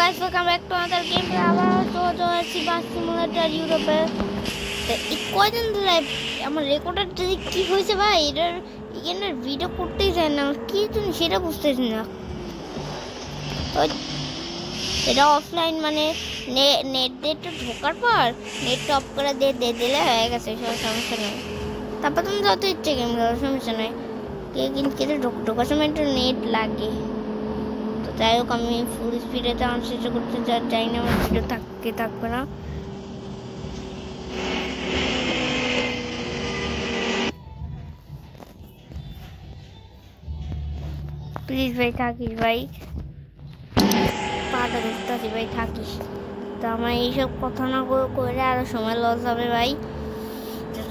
guys, welcome back to another game. আবার তো আছি বাস সিমুলেটর ইউরোপে। এই কয়দিন ধরে আমার রেকর্ডারটা কি হয়েছে ভাই, এটার ভিডিও করতেই চায় না, কি তুমি সেটা বুঝতেছি না। এটা অফলাইন মানে নেট দিয়ে একটু ঢোকার পর নেটটা অফ করে দিলে হয়ে গেছে, সব সমস্যা নেই। তারপর তুমি যত ইচ্ছে গেম খেলো, সমস্যা নেই। কিন্তু ঢোকার সময় একটু নেট লাগে। তো যাই হোক, আমি ফুল স্পিডে যাওয়ার চেষ্টা করতে চাই না, আমার ভিডিও থাকবে না। প্লিজ ভাই থাকিস ভাই, পাটা দেখতেছি ভাই, থাকিস। তো আমার এইসব কথা না করে আরো সময় লস হবে ভাই।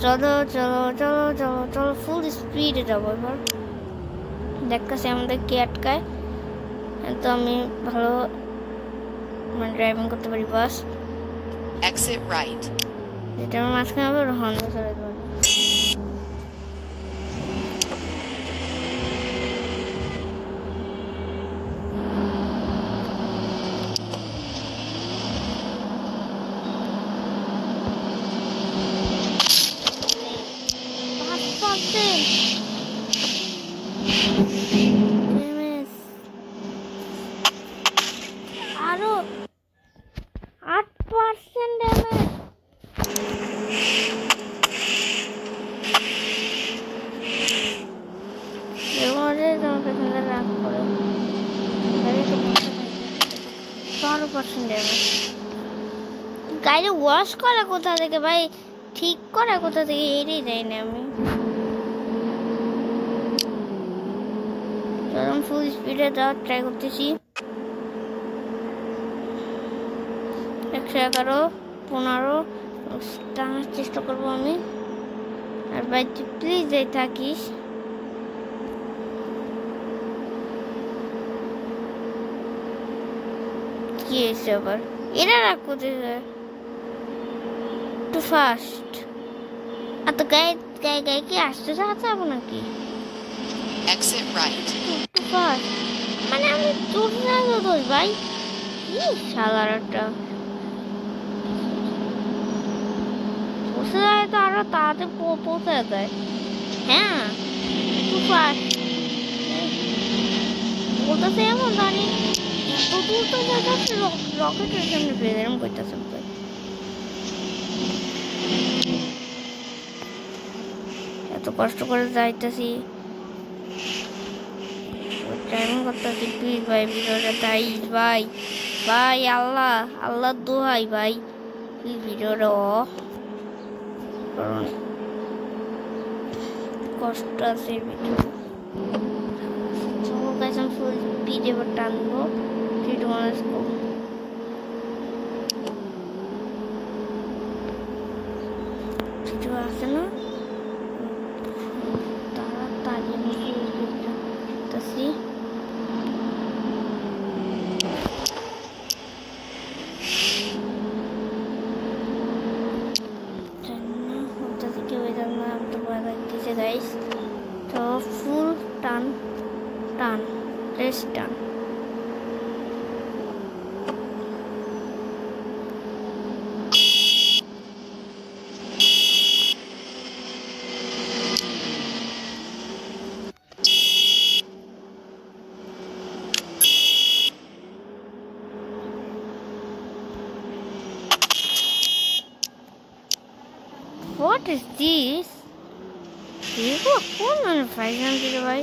চলো চলো চলো চলো চলো, ফুল স্পিডে যাবো এবার। দেখতেছি আমাদের কে আটকায়। তো আমি ভালো মানে ড্রাইভিং করতে পারি বাস। Exit right. যেটা আমার মাঝখানে হবে হন্ডা চলে যাবে। আরো 8% ড্যামেজ। গাড়ি ওয়াশ করা কোথা থেকে ভাই, ঠিক করা কোথা থেকে, এটাই যাই না আমি। ফুল স্পিডে যাওয়ার ট্রাই করতেছি। 111, 15 টানার চেষ্টা করবো আমি। আর ভাই তুই প্লিজ যাই থাকিস। কি হয়েছে আবার, এরা রাখ কোথায় টু ফাস্ট। আর তো গায়ে কি আসতে চাবো নাকি? Exit right. টু ফাস্ট মানে আমি তোর জায়গা দোষ ভাই, কি শালার একটা পৌঁছে যায় তো আরো তাড়াতাড়ি পৌঁছে যায়। হ্যাঁ টু ফাস্ট বলতেছে এমন জানি এত দূর তো যাচ্ছে, রকেটের সামনে ফেলে এরকম করতেছে। এত কষ্ট করে যাইতেছি, ড্রাইভিং করতেছি, প্লিজ ভাই ভিডিওটা তাইস ভাই, ভাই আল্লাহ দোহাই ভাই, প্লিজ ভিডিওটা অফ কারণ কষ্ট আছে ভিডিও। ফুল স্পিড এবার টানবো। 3 2 1 গো। কিছু আছে না তাড়াতাড়ি আমি স্পিডটা গাইস। তো ফুল টান রেস টান। What is this? Digo, ¿cómo me fallan, tío, भाई?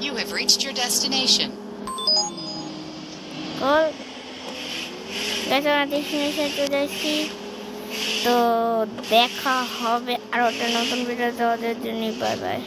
You have reached your destination. और कैसा डेस्टिनेशन চলে আসছি। তো দেখা হবে আর একটা নতুন ভিডিও দেওয়ার জন্য, বাই বাই।